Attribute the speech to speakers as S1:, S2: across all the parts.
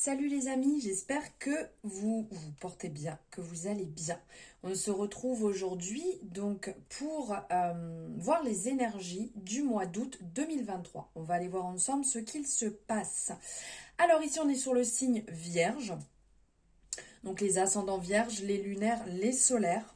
S1: Salut les amis, j'espère que vous vous portez bien, que vous allez bien. On se retrouve aujourd'hui donc pour voir les énergies du mois d'août 2023. On va aller voir ensemble ce qu'il se passe. Alors ici on est sur le signe Vierge, donc les ascendants Vierges, les lunaires, les solaires.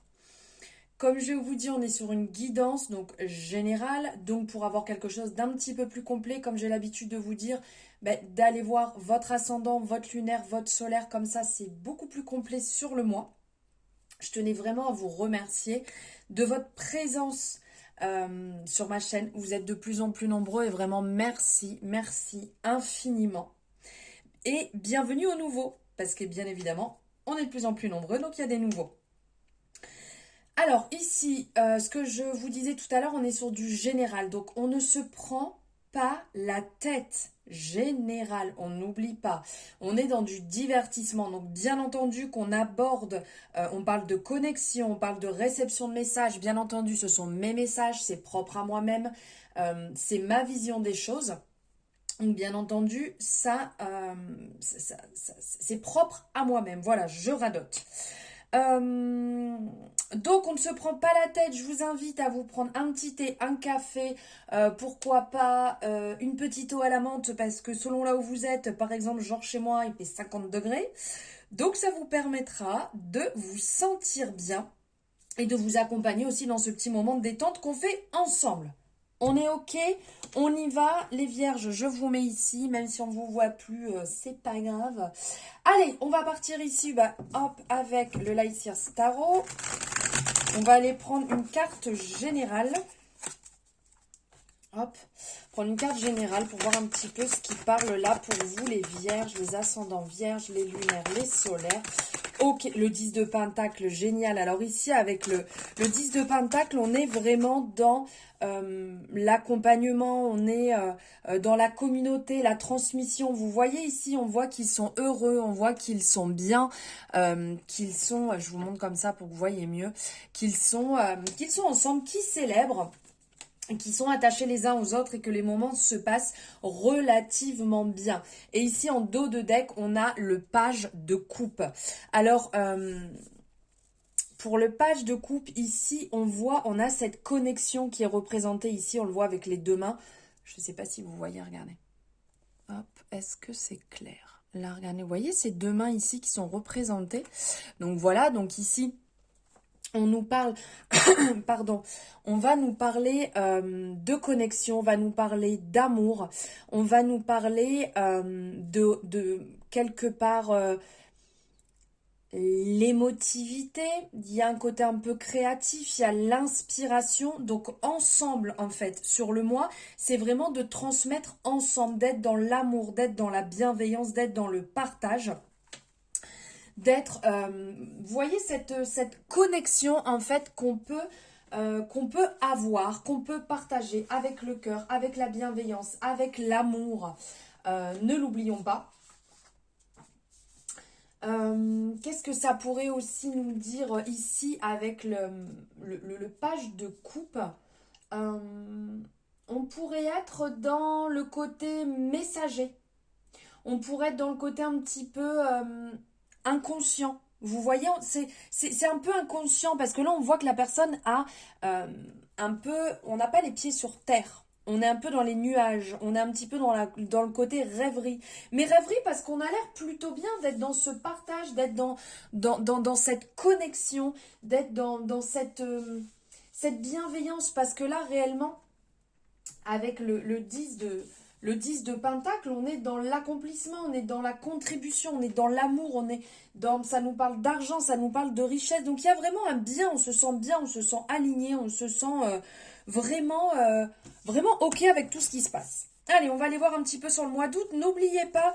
S1: Comme je vous dis, on est sur une guidance donc générale. Donc pour avoir quelque chose d'un petit peu plus complet, comme j'ai l'habitude de vous dire, d'aller voir votre ascendant, votre lunaire, votre solaire, comme ça c'est beaucoup plus complet sur le mois. Je tenais vraiment à vous remercier de votre présence sur ma chaîne. Vous êtes de plus en plus nombreux et vraiment merci, merci infiniment. Et bienvenue aux nouveaux, parce que bien évidemment, on est de plus en plus nombreux, donc il y a des nouveaux. Alors ici, ce que je vous disais tout à l'heure, on est sur du général. Donc on ne se prend pas la tête. Général, on n'oublie pas. On est dans du divertissement. Donc bien entendu qu'on aborde, on parle de connexion, on parle de réception de messages. Bien entendu, ce sont mes messages, c'est propre à moi-même. C'est ma vision des choses. Donc bien entendu, c'est propre à moi-même. Voilà, je radote. Donc on ne se prend pas la tête, je vous invite à vous prendre un petit thé, un café, pourquoi pas une petite eau à la menthe parce que selon là où vous êtes, par exemple genre chez moi il fait 50 degrés, donc ça vous permettra de vous sentir bien et de vous accompagner aussi dans ce petit moment de détente qu'on fait ensemble. On est ok, on y va, les vierges, je vous mets ici, même si on ne vous voit plus, c'est pas grave. Allez, on va partir ici, hop, avec le Light Years Tarot. On va aller prendre une carte générale. Hop, prendre une carte générale pour voir un petit peu ce qui parle là pour vous, les vierges, les ascendants vierges, les lunaires, les solaires. Ok, le 10 de Pentacle, génial. Alors ici, avec le 10 de Pentacle, on est vraiment dans l'accompagnement, on est dans la communauté, la transmission. Vous voyez ici, on voit qu'ils sont heureux, on voit qu'ils sont bien, qu'ils sont, je vous montre comme ça pour que vous voyez mieux, qu'ils sont ensemble, qui célèbrent, qui sont attachés les uns aux autres et que les moments se passent relativement bien. Et ici, en dos de deck, on a le page de coupe. Alors, pour le page de coupe, ici, on a cette connexion qui est représentée ici. On le voit avec les deux mains. Je ne sais pas si vous voyez, regardez. Hop, est-ce que c'est clair? Là, regardez, vous voyez ces deux mains ici qui sont représentées. Donc voilà, donc ici, on nous parle, pardon, on va nous parler de connexion, on va nous parler d'amour, on va nous parler de quelque part l'émotivité, il y a un côté un peu créatif, il y a l'inspiration. Donc ensemble, en fait, sur le mois, c'est vraiment de transmettre ensemble, d'être dans l'amour, d'être dans la bienveillance, d'être dans le partage. D'être, vous voyez cette connexion en fait qu'on peut avoir, qu'on peut partager avec le cœur, avec la bienveillance, avec l'amour. Ne l'oublions pas. Qu'est-ce que ça pourrait aussi nous dire ici avec le page de coupe? On pourrait être dans le côté messager. On pourrait être dans le côté un petit peu inconscient. Vous voyez, c'est un peu inconscient parce que là, on voit que la personne a un peu, on n'a pas les pieds sur terre. On est un peu dans les nuages, on est un petit peu dans le côté rêverie. Mais rêverie parce qu'on a l'air plutôt bien d'être dans ce partage, d'être dans cette connexion, d'être dans cette bienveillance. Parce que là, réellement, avec le 10 de Pentacle, on est dans l'accomplissement, on est dans la contribution, on est dans l'amour, ça nous parle d'argent, ça nous parle de richesse. Donc il y a vraiment un bien, on se sent bien, on se sent aligné, on se sent vraiment ok avec tout ce qui se passe. Allez, on va aller voir un petit peu sur le mois d'août. N'oubliez pas,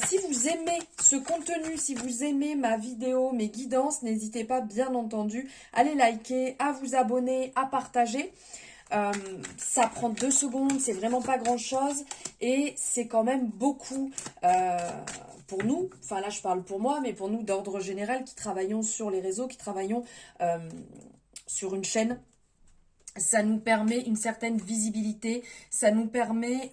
S1: si vous aimez ce contenu, si vous aimez ma vidéo, mes guidances, n'hésitez pas, bien entendu, à les liker, à vous abonner, à partager. Ça prend 2 secondes, c'est vraiment pas grand chose et c'est quand même beaucoup pour nous, enfin là je parle pour moi, mais pour nous d'ordre général qui travaillons sur les réseaux, qui travaillons sur une chaîne. Ça nous permet une certaine visibilité, ça nous permet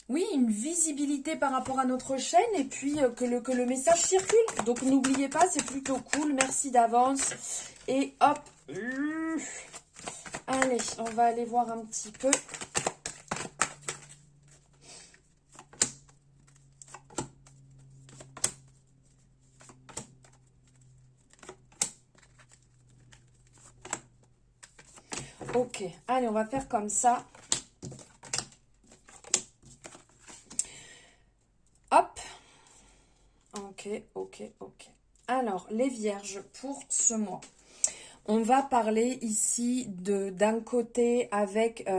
S1: Oui, une visibilité par rapport à notre chaîne et puis que le message circule. Donc n'oubliez pas, c'est plutôt cool. Merci d'avance. Et hop. Allez, on va aller voir un petit peu. Ok, allez, on va faire comme ça. Hop. Ok, ok, ok. Alors, les vierges, pour ce mois, on va parler ici d'un côté avec,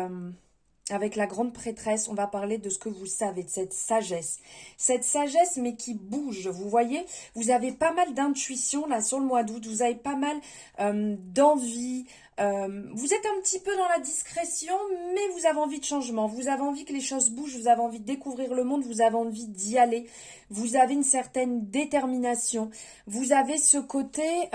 S1: avec la grande prêtresse, on va parler de ce que vous savez, de cette sagesse. Cette sagesse, mais qui bouge, vous voyez, vous avez pas mal d'intuition là sur le mois d'août, vous avez pas mal d'envie, vous êtes un petit peu dans la discrétion, mais vous avez envie de changement, vous avez envie que les choses bougent, vous avez envie de découvrir le monde, vous avez envie d'y aller, vous avez une certaine détermination, vous avez ce côté...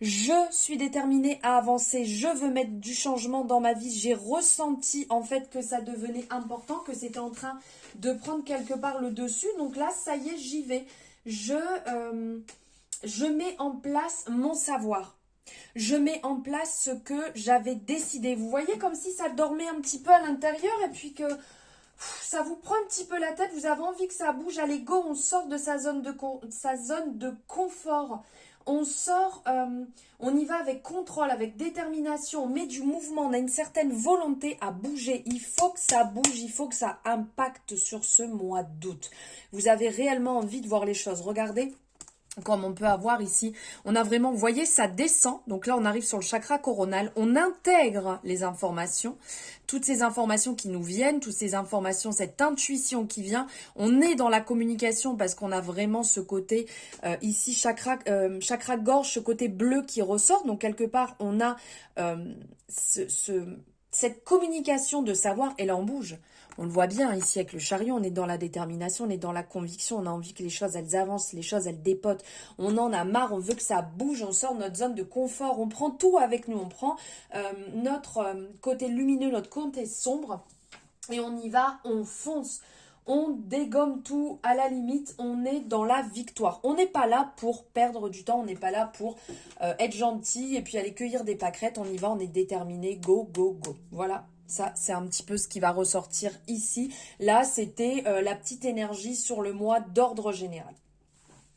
S1: je suis déterminée à avancer, je veux mettre du changement dans ma vie. J'ai ressenti en fait que ça devenait important, que c'était en train de prendre quelque part le dessus. Donc là, ça y est, j'y vais. Je mets en place mon savoir. Je mets en place ce que j'avais décidé. Vous voyez comme si ça dormait un petit peu à l'intérieur et puis que ça vous prend un petit peu la tête. Vous avez envie que ça bouge. Allez, go, on sort de sa zone de confort. On sort, on y va avec contrôle, avec détermination, on met du mouvement, on a une certaine volonté à bouger. Il faut que ça bouge, il faut que ça impacte sur ce mois d'août. Vous avez réellement envie de voir les choses. Regardez. Comme on peut avoir ici, on a vraiment, vous voyez, ça descend. Donc là, on arrive sur le chakra coronal. On intègre les informations, toutes ces informations qui nous viennent, toutes ces informations, cette intuition qui vient. On est dans la communication parce qu'on a vraiment ce côté ici, chakra gorge, ce côté bleu qui ressort. Donc quelque part, on a cette communication de savoir et là, on bouge. On le voit bien ici avec le chariot, on est dans la détermination, on est dans la conviction, on a envie que les choses, elles avancent, les choses, elles dépotent. On en a marre, on veut que ça bouge, on sort de notre zone de confort, on prend tout avec nous, on prend notre côté lumineux, notre côté sombre et on y va, on fonce. On dégomme tout à la limite, on est dans la victoire. On n'est pas là pour perdre du temps, on n'est pas là pour être gentil et puis aller cueillir des pâquerettes. On y va, on est déterminé, go, go, go. Voilà. Ça, c'est un petit peu ce qui va ressortir ici. Là, c'était la petite énergie sur le mois d'ordre général.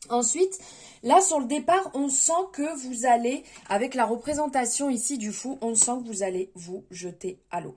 S1: Ensuite, là, sur le départ, on sent que vous allez, avec la représentation ici du fou, on sent que vous allez vous jeter à l'eau.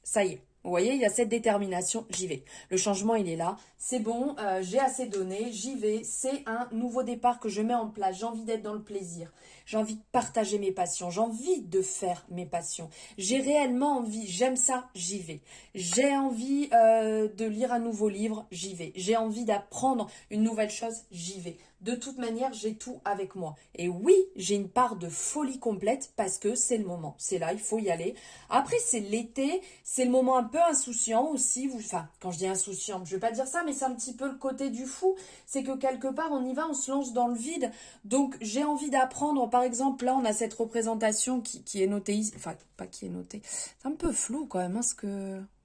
S1: Ça y est. Vous voyez, il y a cette détermination, j'y vais. Le changement, il est là. C'est bon, j'ai assez donné, j'y vais. C'est un nouveau départ que je mets en place. J'ai envie d'être dans le plaisir. J'ai envie de partager mes passions. J'ai envie de faire mes passions. J'ai réellement envie, j'aime ça, j'y vais. J'ai envie de lire un nouveau livre, j'y vais. J'ai envie d'apprendre une nouvelle chose, j'y vais. De toute manière, j'ai tout avec moi. Et oui, j'ai une part de folie complète parce que c'est le moment. C'est là, il faut y aller. Après, c'est l'été, c'est le moment un peu insouciant aussi. Enfin, quand je dis insouciant, je ne vais pas dire ça, mais c'est un petit peu le côté du fou. C'est que quelque part, on y va, on se lance dans le vide. Donc, j'ai envie d'apprendre. Par exemple, là, on a cette représentation qui est notée ici. Enfin, pas qui est notée. C'est un peu flou quand même.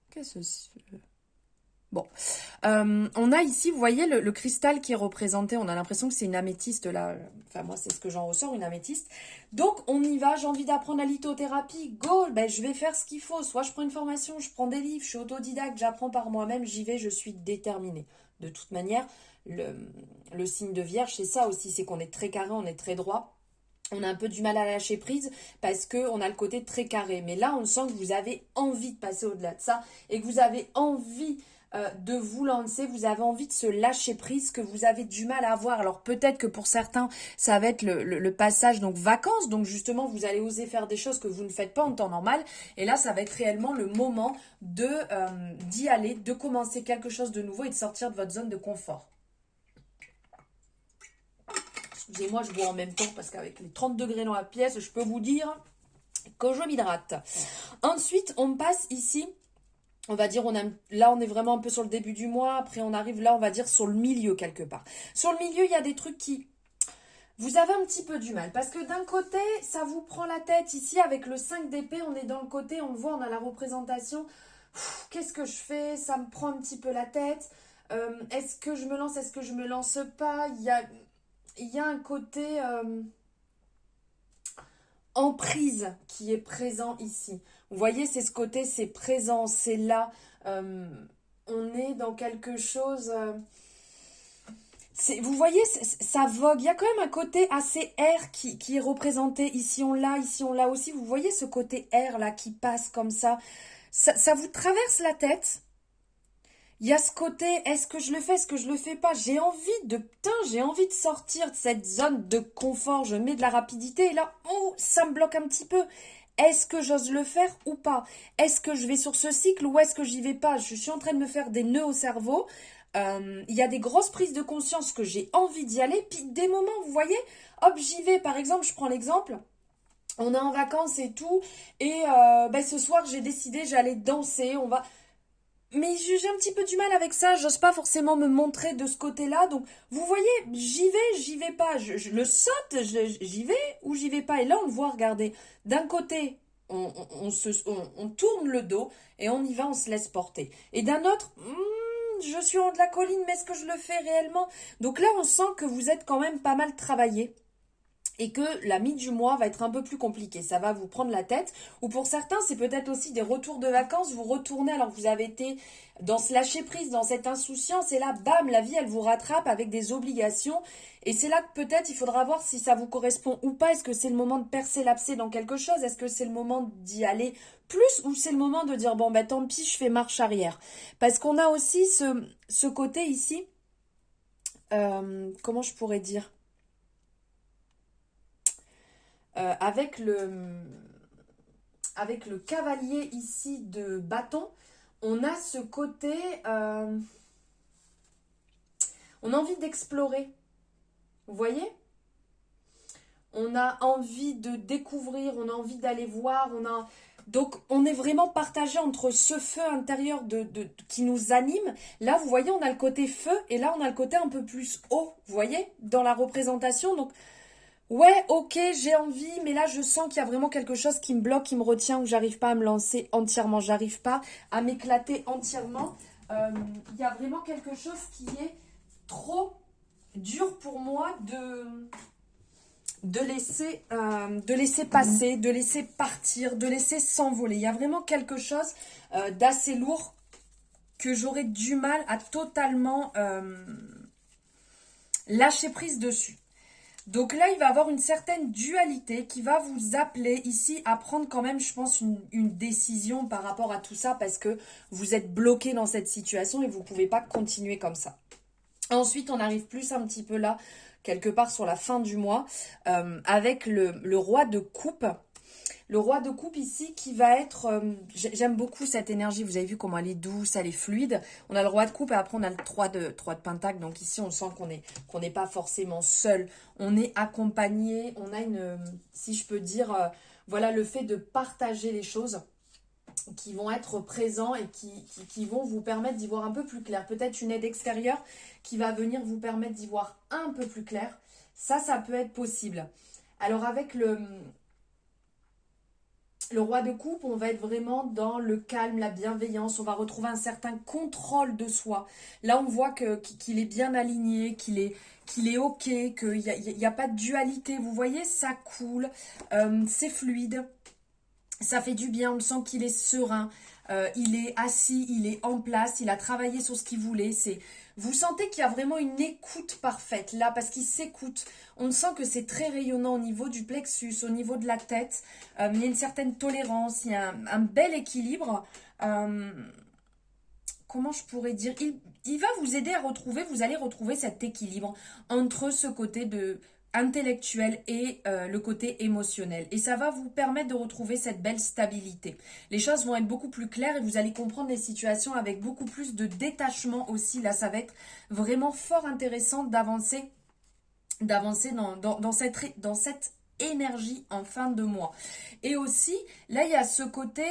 S1: Qu'est-ce que c'est ? Bon, on a ici, vous voyez, le cristal qui est représenté. On a l'impression que c'est une améthyste là. Enfin, moi, c'est ce que j'en ressors, une améthyste. Donc, on y va. J'ai envie d'apprendre la lithothérapie. Go, ben, je vais faire ce qu'il faut. Soit je prends une formation, je prends des livres, je suis autodidacte, j'apprends par moi-même, j'y vais, je suis déterminée. De toute manière, le signe de Vierge, c'est ça aussi, c'est qu'on est très carré, on est très droit. On a un peu du mal à lâcher prise parce qu'on a le côté très carré. Mais là, on sent que vous avez envie de passer au-delà de ça et que vous avez envie de vous lancer, vous avez envie de se lâcher prise, que vous avez du mal à avoir. Alors peut-être que pour certains, ça va être le passage, donc vacances, donc justement vous allez oser faire des choses que vous ne faites pas en temps normal, et là ça va être réellement le moment d'y aller, de commencer quelque chose de nouveau et de sortir de votre zone de confort. Excusez-moi, je bois en même temps parce qu'avec les 30 degrés dans la pièce, je peux vous dire que je m'hydrate. Ensuite, on passe ici. On va dire, là, on est vraiment un peu sur le début du mois. Après, on arrive là, on va dire, sur le milieu quelque part. Sur le milieu, il y a des trucs qui... Vous avez un petit peu du mal. Parce que d'un côté, ça vous prend la tête. Ici, avec le 5 d'épée, on est dans le côté, on le voit, on a la représentation Qu'est-ce que je fais? Ça me prend un petit peu la tête. Est-ce que je me lance? Est-ce que je me lance pas? Il y a un côté emprise qui est présent ici. Vous voyez, c'est ce côté, c'est présent, c'est là. Euh, on est dans quelque chose. Vous voyez, ça vogue. Il y a quand même un côté assez air qui est représenté. Ici on l'a aussi. Vous voyez ce côté air là qui passe comme ça. Ça vous traverse la tête. Il y a ce côté, est-ce que je le fais, est-ce que je le fais pas? J'ai envie de sortir de cette zone de confort. Je mets de la rapidité et là, oh, ça me bloque un petit peu. Est-ce que j'ose le faire ou pas? Est-ce que je vais sur ce cycle ou est-ce que j'y vais pas? Je suis en train de me faire des nœuds au cerveau. Il y a des grosses prises de conscience que j'ai envie d'y aller. Puis des moments, vous voyez, hop, j'y vais. Par exemple, je prends l'exemple. On est en vacances et tout. Et ce soir, j'ai décidé, j'allais danser. Mais j'ai un petit peu du mal avec ça, j'ose pas forcément me montrer de ce côté-là. Donc, vous voyez, j'y vais pas. Je le saute, j'y vais ou j'y vais pas. Et là, on le voit, regardez. D'un côté, on tourne le dos et on y va, on se laisse porter. Et d'un autre, je suis en haut de la colline, mais est-ce que je le fais réellement? Donc là, on sent que vous êtes quand même pas mal travaillé et que la mi du mois va être un peu plus compliquée. Ça va vous prendre la tête. Ou pour certains, c'est peut-être aussi des retours de vacances. Vous retournez alors que vous avez été dans ce lâcher-prise, dans cette insouciance. Et là, bam, la vie, elle vous rattrape avec des obligations. Et c'est là que peut-être il faudra voir si ça vous correspond ou pas. Est-ce que c'est le moment de percer l'abcès dans quelque chose? Est-ce que c'est le moment d'y aller plus? Ou c'est le moment de dire, bon, ben tant pis, je fais marche arrière? Parce qu'on a aussi ce côté ici. Comment je pourrais dire? Euh, avec le, avec le cavalier ici de bâton, on a ce côté, on a envie d'explorer. Vous voyez? On a envie de découvrir, on a envie d'aller voir, donc on est vraiment partagé entre ce feu intérieur qui nous anime. Là, vous voyez, on a le côté feu et là, on a le côté un peu plus eau, vous voyez, dans la représentation. Donc, ouais, ok, j'ai envie, mais là je sens qu'il y a vraiment quelque chose qui me bloque, qui me retient, où j'arrive pas à me lancer entièrement, j'arrive pas à m'éclater entièrement. Il y a vraiment quelque chose qui est trop dur pour moi de laisser passer, de laisser partir, de laisser s'envoler. Il y a vraiment quelque chose d'assez lourd que j'aurais du mal à totalement lâcher prise dessus. Donc là, il va y avoir une certaine dualité qui va vous appeler ici à prendre quand même, je pense, une décision par rapport à tout ça parce que vous êtes bloqué dans cette situation et vous ne pouvez pas continuer comme ça. Ensuite, on arrive plus un petit peu là, quelque part sur la fin du mois, avec le roi de coupe. Le roi de coupe ici qui va être... j'aime beaucoup cette énergie, vous avez vu comment elle est douce, elle est fluide. On a le roi de coupe et après on a le 3 de pentacle. Donc ici on sent qu'on n'est pas forcément seul. On est accompagné, on a si je peux dire, voilà le fait de partager les choses qui vont être présents et qui vont vous permettre d'y voir un peu plus clair. Peut-être une aide extérieure qui va venir vous permettre d'y voir un peu plus clair. Ça peut être possible. Alors avec le roi de coupe, on va être vraiment dans le calme, la bienveillance. On va retrouver un certain contrôle de soi. Là, on voit qu'il est bien aligné, qu'il est OK, qu'il n'y a pas de dualité. Vous voyez, ça coule, c'est fluide. Ça fait du bien, on le sent qu'il est serein, il est assis, il est en place, il a travaillé sur ce qu'il voulait. Vous sentez qu'il y a vraiment une écoute parfaite là, parce qu'il s'écoute. On sent que c'est très rayonnant au niveau du plexus, au niveau de la tête. Il y a une certaine tolérance, il y a un bel équilibre. Comment je pourrais dire, il va vous aider à retrouver, vous allez retrouver cet équilibre entre ce côté intellectuel et le côté émotionnel. Et ça va vous permettre de retrouver cette belle stabilité. Les choses vont être beaucoup plus claires et vous allez comprendre les situations avec beaucoup plus de détachement aussi. Là, ça va être vraiment fort intéressant d'avancer dans cette énergie en fin de mois. Et aussi, là, il y a ce côté,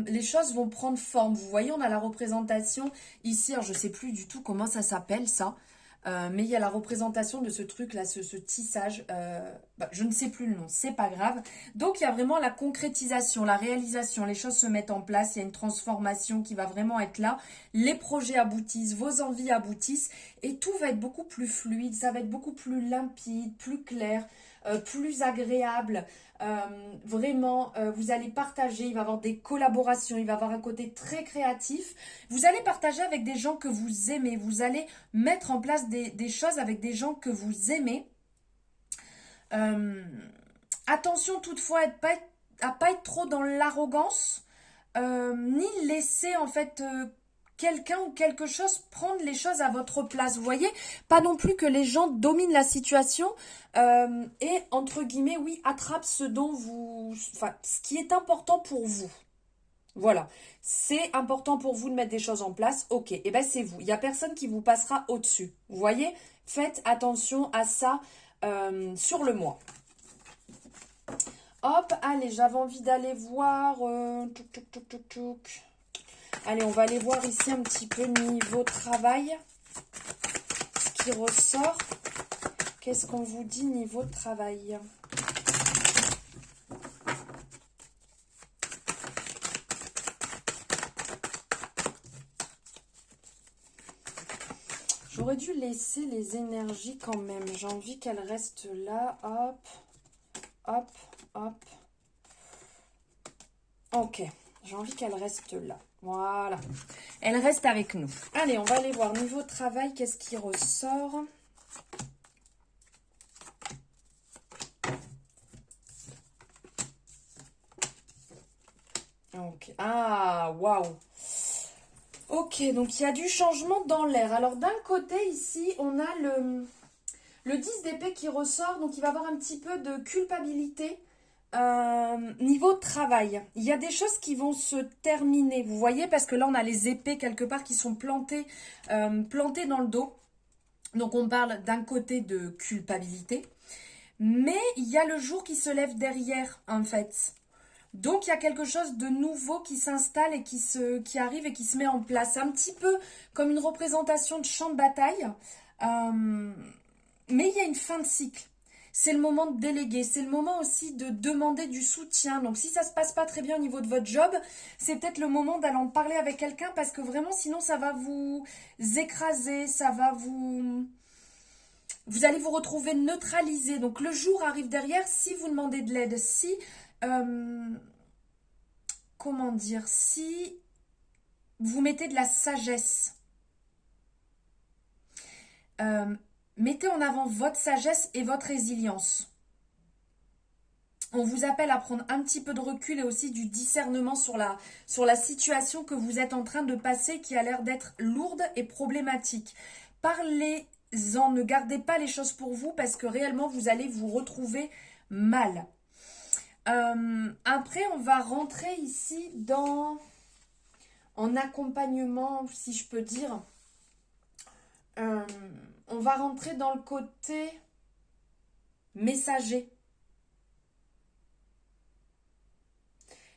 S1: les choses vont prendre forme. Vous voyez, on a la représentation ici, alors je ne sais plus du tout comment ça s'appelle, ça. Mais il y a la représentation de ce truc-là, ce tissage. Je ne sais plus le nom, c'est pas grave. Donc, il y a vraiment la concrétisation, la réalisation. Les choses se mettent en place. Il y a une transformation qui va vraiment être là. Les projets aboutissent, vos envies aboutissent. Et tout va être beaucoup plus fluide. Ça va être beaucoup plus limpide, plus clair, plus agréable. Vraiment, vous allez partager, il va y avoir des collaborations, il va y avoir un côté très créatif. Vous allez partager avec des gens que vous aimez, vous allez mettre en place des choses avec des gens que vous aimez. Attention toutefois à pas être trop dans l'arrogance, ni laisser en fait quelqu'un ou quelque chose prendre les choses à votre place. Vous voyez, pas non plus que les gens dominent la situation et entre guillemets, oui, attrapent ce dont ce qui est important pour vous. Voilà, c'est important pour vous de mettre des choses en place. Ok, et ben c'est vous. Il n'y a personne qui vous passera au-dessus. Vous voyez, faites attention à ça sur le mois. Hop, allez, j'avais envie d'aller voir. Allez, on va aller voir ici un petit peu niveau travail. Ce qui ressort. Qu'est-ce qu'on vous dit niveau travail ? J'aurais dû laisser les énergies quand même. J'ai envie qu'elles restent là. Hop, hop, hop. Ok, j'ai envie qu'elles restent là. Voilà. Elles restent avec nous. Allez, on va aller voir niveau travail. Qu'est-ce qui ressort ? Ok. Ah, waouh. Ok, donc il y a du changement dans l'air. Alors d'un côté ici, on a le 10 d'épée qui ressort. Donc il va y avoir un petit peu de culpabilité niveau travail. Il y a des choses qui vont se terminer. Vous voyez, parce que là on a les épées quelque part qui sont plantées dans le dos. Donc on parle d'un côté de culpabilité. Mais il y a le jour qui se lève derrière en fait. Donc, il y a quelque chose de nouveau qui s'installe et qui arrive et qui se met en place. Un petit peu comme une représentation de champ de bataille. Mais il y a une fin de cycle. C'est le moment de déléguer. C'est le moment aussi de demander du soutien. Donc, si ça ne se passe pas très bien au niveau de votre job, c'est peut-être le moment d'aller en parler avec quelqu'un parce que vraiment, sinon, ça va vous écraser. Ça va vous... Vous allez vous retrouver neutralisé. Donc, le jour arrive derrière si vous demandez de l'aide. Si... comment dire, si vous mettez de la sagesse, mettez en avant votre sagesse et votre résilience. On vous appelle à prendre un petit peu de recul et aussi du discernement sur la situation que vous êtes en train de passer qui a l'air d'être lourde et problématique. Parlez-en, ne gardez pas les choses pour vous parce que réellement vous allez vous retrouver mal. Après, on va rentrer ici en accompagnement, si je peux dire. On va rentrer dans le côté messager.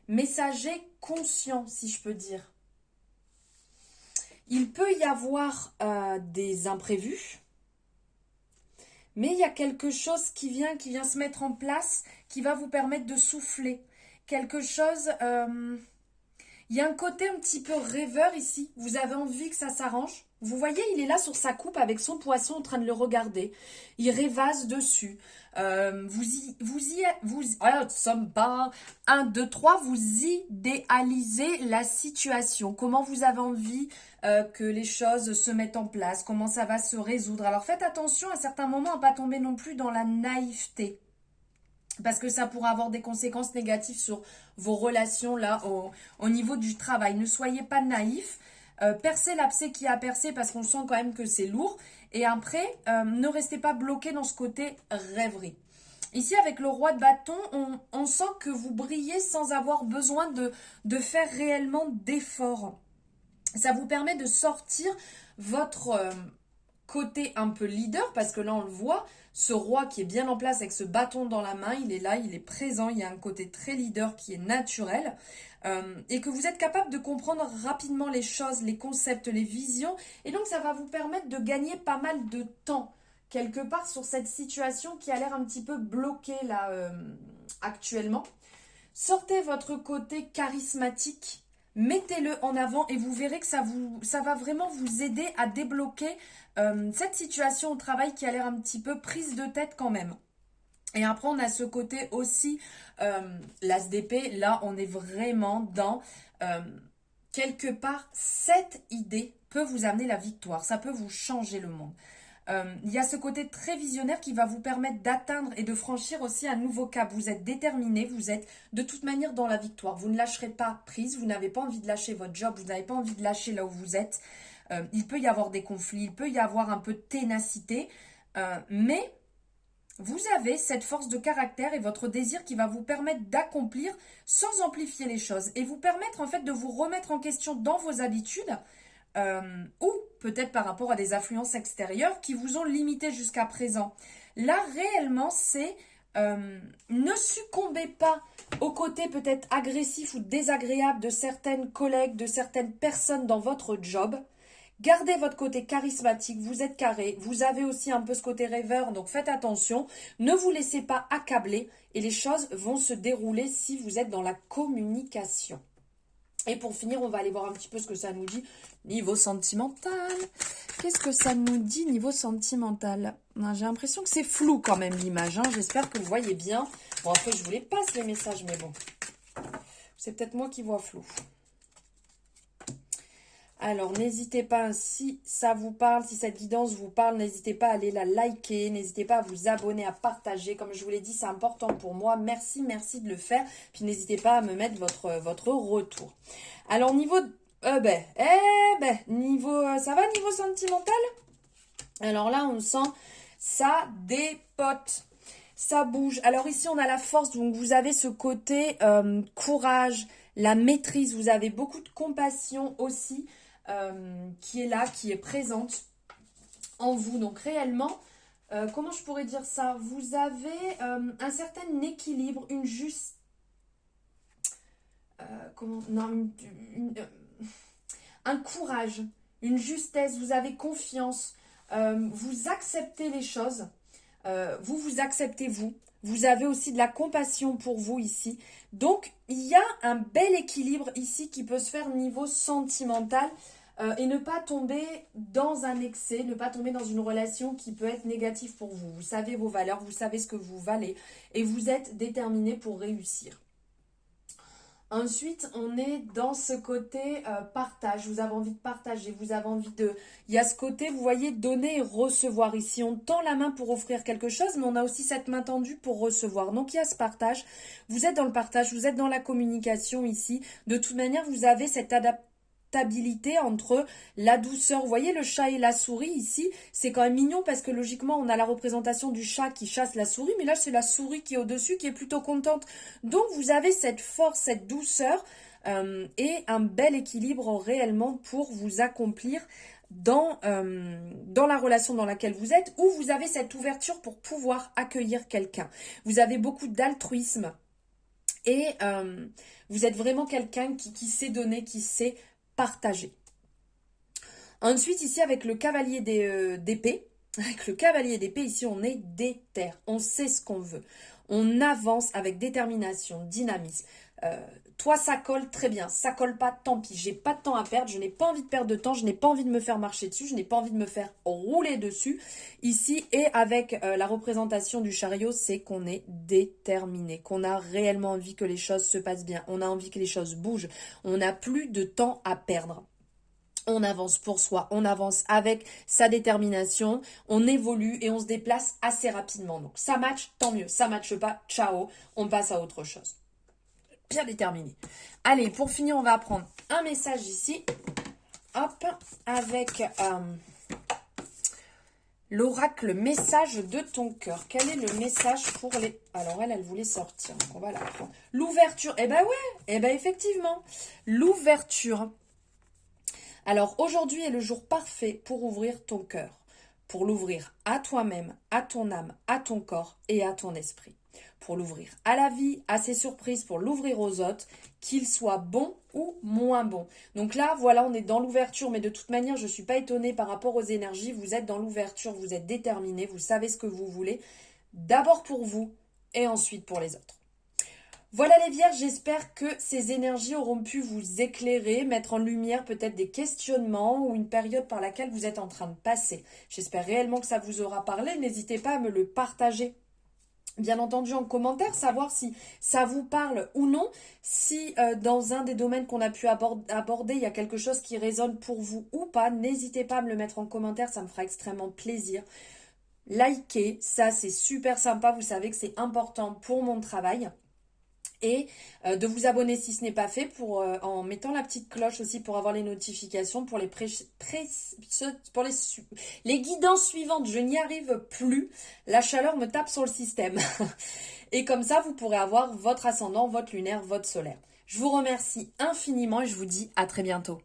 S1: Messager conscient, si je peux dire. Il peut y avoir des imprévus. Mais il y a quelque chose qui vient se mettre en place, qui va vous permettre de souffler. Quelque chose... il y a un côté un petit peu rêveur ici. Vous avez envie que ça s'arrange. Vous voyez, il est là sur sa coupe avec son poisson en train de le regarder. Il rêvasse dessus. Pas 1, 2, 3, vous idéalisez la situation. Comment vous avez envie que les choses se mettent en place. Comment ça va se résoudre. Alors faites attention à certains moments à ne pas tomber non plus dans la naïveté. Parce que ça pourra avoir des conséquences négatives sur vos relations là au niveau du travail. Ne soyez pas naïfs. Percez l'abcès qui a percé parce qu'on sent quand même que c'est lourd. Et après, ne restez pas bloqué dans ce côté rêverie. Ici, avec le roi de bâton, on sent que vous brillez sans avoir besoin de faire réellement d'efforts. Ça vous permet de sortir votre côté un peu leader, parce que là on le voit, ce roi qui est bien en place avec ce bâton dans la main, il est là, il est présent, il y a un côté très leader qui est naturel, et que vous êtes capable de comprendre rapidement les choses, les concepts, les visions, et donc ça va vous permettre de gagner pas mal de temps, quelque part sur cette situation qui a l'air un petit peu bloquée là actuellement. Sortez votre côté charismatique, mettez-le en avant et vous verrez que ça va vraiment vous aider à débloquer cette situation au travail qui a l'air un petit peu prise de tête quand même. Et après, on a ce côté aussi, l'ASDP, là, on est vraiment dans, quelque part, cette idée peut vous amener la victoire, ça peut vous changer le monde. Il y a ce côté très visionnaire qui va vous permettre d'atteindre et de franchir aussi un nouveau cap. Vous êtes déterminé, vous êtes de toute manière dans la victoire. Vous ne lâcherez pas prise, vous n'avez pas envie de lâcher votre job, vous n'avez pas envie de lâcher là où vous êtes. Il peut y avoir des conflits, il peut y avoir un peu de ténacité, mais vous avez cette force de caractère et votre désir qui va vous permettre d'accomplir sans amplifier les choses et vous permettre en fait de vous remettre en question dans vos habitudes, ou peut-être par rapport à des influences extérieures qui vous ont limité jusqu'à présent. Là, réellement, c'est ne succombez pas au côté peut-être agressif ou désagréable de certaines collègues, de certaines personnes dans votre job. Gardez votre côté charismatique, vous êtes carré, vous avez aussi un peu ce côté rêveur, donc faites attention, ne vous laissez pas accabler et les choses vont se dérouler si vous êtes dans la communication. Et pour finir, on va aller voir un petit peu ce que ça nous dit niveau sentimental. Qu'est-ce que ça nous dit niveau sentimental? J'ai l'impression que c'est flou quand même l'image. Hein. J'espère que vous voyez bien. Bon, après, je vous les passe les messages, mais bon. C'est peut-être moi qui vois flou. Alors, n'hésitez pas, si ça vous parle, si cette guidance vous parle, n'hésitez pas à aller la liker, n'hésitez pas à vous abonner, à partager. Comme je vous l'ai dit, c'est important pour moi. Merci de le faire. Puis, n'hésitez pas à me mettre votre retour. Alors, niveau... niveau... ça va, niveau sentimental? Alors là, on sent ça dépote. Ça bouge. Alors ici, on a la force. Donc, vous avez ce côté courage, la maîtrise. Vous avez beaucoup de compassion aussi. Qui est là, qui est présente en vous. Donc réellement, comment je pourrais dire ça? Vous avez un certain équilibre, une juste... un courage, une justesse, vous avez confiance, vous acceptez les choses, vous acceptez vous. Vous avez aussi de la compassion pour vous ici. Donc, il y a un bel équilibre ici qui peut se faire niveau sentimental et ne pas tomber dans un excès, ne pas tomber dans une relation qui peut être négative pour vous. Vous savez vos valeurs, vous savez ce que vous valez et vous êtes déterminé pour réussir. Ensuite, on est dans ce côté partage. Vous avez envie de partager, vous avez envie de... Il y a ce côté, vous voyez, donner et recevoir. Ici, on tend la main pour offrir quelque chose, mais on a aussi cette main tendue pour recevoir. Donc, il y a ce partage. Vous êtes dans le partage, vous êtes dans la communication ici. De toute manière, vous avez cette adaptation entre la douceur. Vous voyez le chat et la souris ici, c'est quand même mignon parce que logiquement on a la représentation du chat qui chasse la souris, mais là c'est la souris qui est au-dessus qui est plutôt contente. Donc vous avez cette force, cette douceur et un bel équilibre réellement pour vous accomplir dans la relation dans laquelle vous êtes, où vous avez cette ouverture pour pouvoir accueillir quelqu'un. Vous avez beaucoup d'altruisme et vous êtes vraiment quelqu'un qui sait donner, qui sait partager. Ensuite, ici, avec le cavalier d'épée, ici, on est déter. On sait ce qu'on veut. On avance avec détermination, dynamisme. Toi, ça colle, très bien. Ça colle pas, tant pis. J'ai pas de temps à perdre. Je n'ai pas envie de perdre de temps. Je n'ai pas envie de me faire marcher dessus. Je n'ai pas envie de me faire rouler dessus. Ici, et avec la représentation du chariot, c'est qu'on est déterminé. Qu'on a réellement envie que les choses se passent bien. On a envie que les choses bougent. On n'a plus de temps à perdre. On avance pour soi, on avance avec sa détermination, on évolue et on se déplace assez rapidement. Donc ça match, tant mieux. Ça matche pas, ciao, on passe à autre chose. Bien déterminé. Allez, pour finir, on va prendre un message ici. Hop, avec l'oracle message de ton cœur. Quel est le message pour les... Alors elle voulait sortir, donc on va la prendre. L'ouverture, eh ben ouais, eh ben effectivement. L'ouverture. Alors aujourd'hui est le jour parfait pour ouvrir ton cœur. pour l'ouvrir à toi-même, à ton âme, à ton corps et à ton esprit. Pour l'ouvrir à la vie, à ses surprises, pour l'ouvrir aux autres, qu'ils soient bons ou moins bons. Donc là, voilà, on est dans l'ouverture, mais de toute manière, je ne suis pas étonnée par rapport aux énergies. Vous êtes dans l'ouverture, vous êtes déterminés, vous savez ce que vous voulez. D'abord pour vous et ensuite pour les autres. Voilà les Vierges, j'espère que ces énergies auront pu vous éclairer, mettre en lumière peut-être des questionnements ou une période par laquelle vous êtes en train de passer. J'espère réellement que ça vous aura parlé. N'hésitez pas à me le partager. Bien entendu en commentaire, savoir si ça vous parle ou non, si dans un des domaines qu'on a pu aborder, il y a quelque chose qui résonne pour vous ou pas, n'hésitez pas à me le mettre en commentaire, ça me fera extrêmement plaisir. Likez, ça c'est super sympa, vous savez que c'est important pour mon travail. Et de vous abonner si ce n'est pas fait en mettant la petite cloche aussi pour avoir les notifications pour les guidances suivantes. Je n'y arrive plus. La chaleur me tape sur le système. Et comme ça, vous pourrez avoir votre ascendant, votre lunaire, votre solaire. Je vous remercie infiniment et je vous dis à très bientôt.